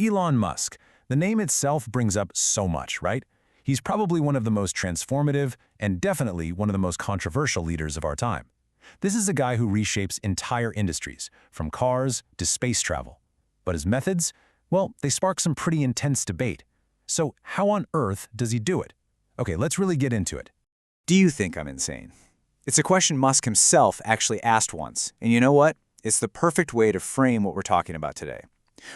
Elon Musk. The name itself brings up so much, right? He's probably one of the most transformative and definitely one of the most controversial leaders of our time. This is a guy who reshapes entire industries, from cars to space travel. But his methods? Well, they spark some pretty intense debate. So how on earth does he do it? Okay, let's really get into it. Do you think I'm insane? It's a question Musk himself actually asked once. And you know what? It's the perfect way to frame what we're talking about today.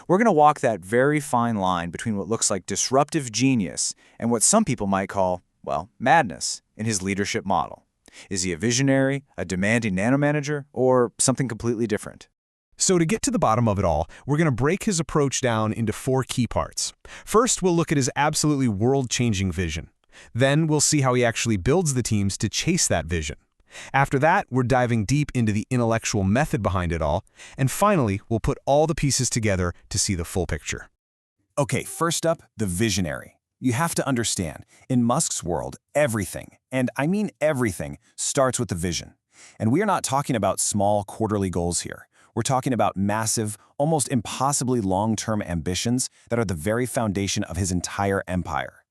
We're going to walk that very fine line between what looks like disruptive genius and what some people might call, well, madness in his leadership model. Is he a visionary, a demanding nanomanager, or something completely different? So to get to the bottom of it all, we're going to break his approach down into 4 key parts. First, we'll look at his absolutely world-changing vision. Then we'll see how he actually builds the teams to chase that vision. After that, we're diving deep into the intellectual method behind it all. And finally, we'll put all the pieces together to see the full picture. Okay, first up, the visionary. You have to understand, in Musk's world, everything, and I mean everything, starts with the vision. And we are not talking about small quarterly goals here. We're talking about massive, almost impossibly long-term ambitions that are the very foundation of his entire empire.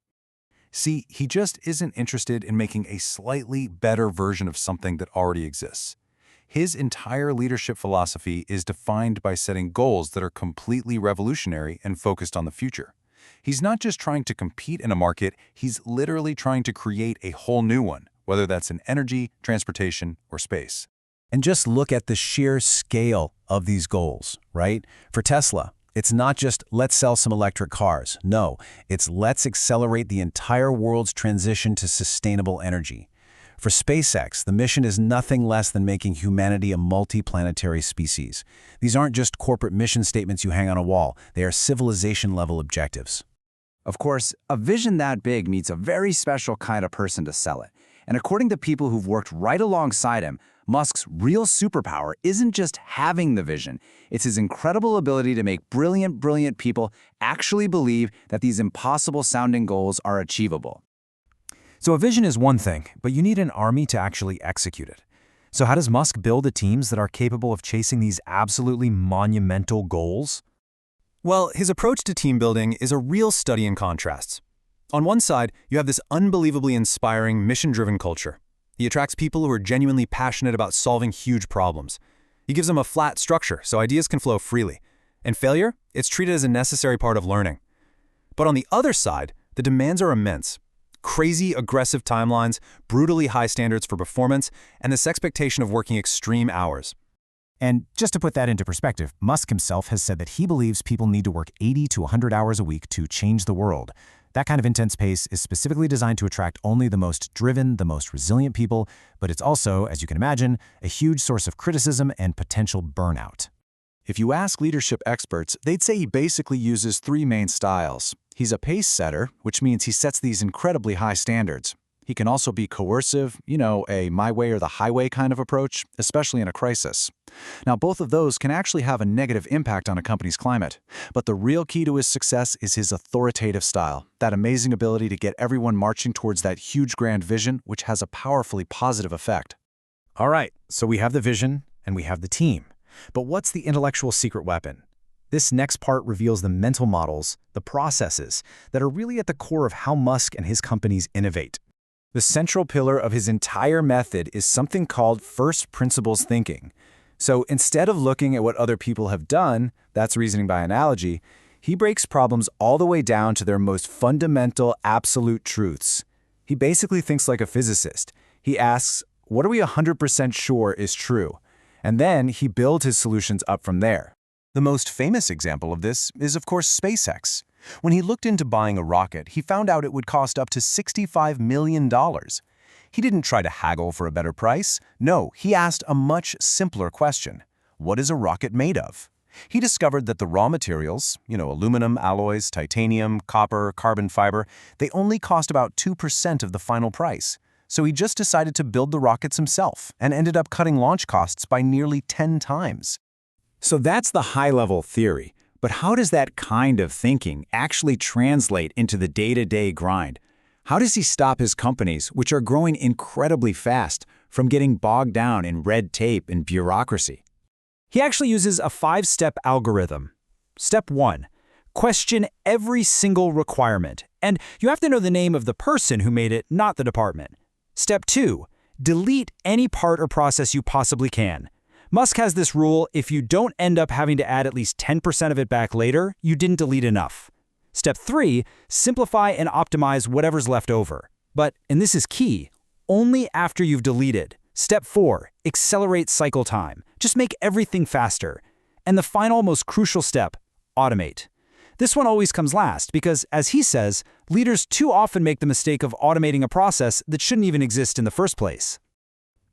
See, he just isn't interested in making a slightly better version of something that already exists. His entire leadership philosophy is defined by setting goals that are completely revolutionary and focused on the future. He's not just trying to compete in a market, he's literally trying to create a whole new one, whether that's in energy, transportation, or space. And just look at the sheer scale of these goals, right? For Tesla, it's not just let's sell some electric cars. No, it's let's accelerate the entire world's transition to sustainable energy. For SpaceX, the mission is nothing less than making humanity a multi-planetary species. These aren't just corporate mission statements you hang on a wall. They are civilization-level objectives. Of course, a vision that big needs a very special kind of person to sell it. And according to people who've worked right alongside him, Musk's real superpower isn't just having the vision. It's his incredible ability to make brilliant people actually believe that these impossible-sounding goals are achievable. So a vision is one thing, but you need an army to actually execute it. So how does Musk build the teams that are capable of chasing these absolutely monumental goals? Well, his approach to team building is a real study in contrasts. On one side, you have this unbelievably inspiring, mission-driven culture. He attracts people who are genuinely passionate about solving huge problems. He gives them a flat structure so ideas can flow freely. And failure, it's treated as a necessary part of learning. But on the other side, the demands are immense. Crazy, aggressive timelines, brutally high standards for performance, and this expectation of working extreme hours. And just to put that into perspective, Musk himself has said that he believes people need to work 80 to 100 hours a week to change the world. That kind of intense pace is specifically designed to attract only the most driven, the most resilient people, but it's also, as you can imagine, a huge source of criticism and potential burnout. If you ask leadership experts, they'd say he basically uses 3 main styles. He's a pace setter, which means he sets these incredibly high standards. He can also be coercive, a my way or the highway kind of approach, especially in a crisis. Now, both of those can actually have a negative impact on a company's climate. But the real key to his success is his authoritative style, that amazing ability to get everyone marching towards that huge grand vision, which has a powerfully positive effect. All right, so we have the vision and we have the team. But what's the intellectual secret weapon? This next part reveals the mental models, the processes, that are really at the core of how Musk and his companies innovate. The central pillar of his entire method is something called first principles thinking. So instead of looking at what other people have done, that's reasoning by analogy, he breaks problems all the way down to their most fundamental, absolute truths. He basically thinks like a physicist. He asks, what are we 100% sure is true? And then he builds his solutions up from there. The most famous example of this is, of course, SpaceX. When he looked into buying a rocket, he found out it would cost up to $65 million. He didn't try to haggle for a better price. No, he asked a much simpler question. What is a rocket made of? He discovered that the raw materials, aluminum, alloys, titanium, copper, carbon fiber, they only cost about 2% of the final price. So he just decided to build the rockets himself and ended up cutting launch costs by nearly 10 times. So that's the high-level theory. But how does that kind of thinking actually translate into the day-to-day grind? How does he stop his companies, which are growing incredibly fast, from getting bogged down in red tape and bureaucracy? He actually uses a 5-step algorithm. Step 1. Question every single requirement, and you have to know the name of the person who made it, not the department. Step 2. Delete any part or process you possibly can. Musk has this rule: if you don't end up having to add at least 10% of it back later, you didn't delete enough. Step 3. Simplify and optimize whatever's left over. But, and this is key, only after you've deleted. Step 4. Accelerate cycle time. Just make everything faster. And the final, most crucial step, automate. This one always comes last because, as he says, leaders too often make the mistake of automating a process that shouldn't even exist in the first place.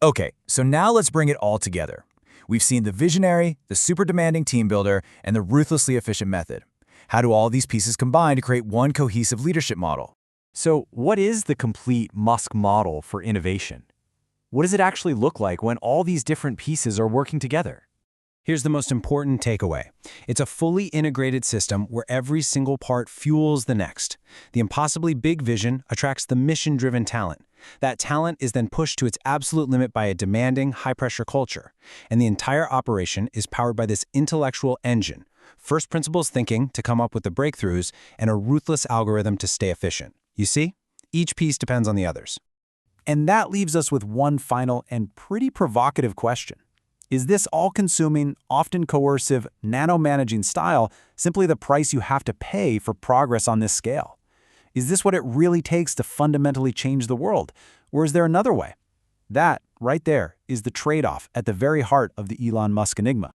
Okay, so now let's bring it all together. We've seen the visionary, the super demanding team builder, and the ruthlessly efficient method. How do all these pieces combine to create one cohesive leadership model? So what is the complete Musk model for innovation? What does it actually look like when all these different pieces are working together? Here's the most important takeaway. It's a fully integrated system where every single part fuels the next. The impossibly big vision attracts the mission-driven talent. That talent is then pushed to its absolute limit by a demanding, high-pressure culture. And the entire operation is powered by this intellectual engine: first principles thinking to come up with the breakthroughs, and a ruthless algorithm to stay efficient. You see? Each piece depends on the others. And that leaves us with one final and pretty provocative question. Is this all-consuming, often coercive, nano-managing style simply the price you have to pay for progress on this scale? Is this what it really takes to fundamentally change the world? Or is there another way? That, right there, is the trade-off at the very heart of the Elon Musk enigma.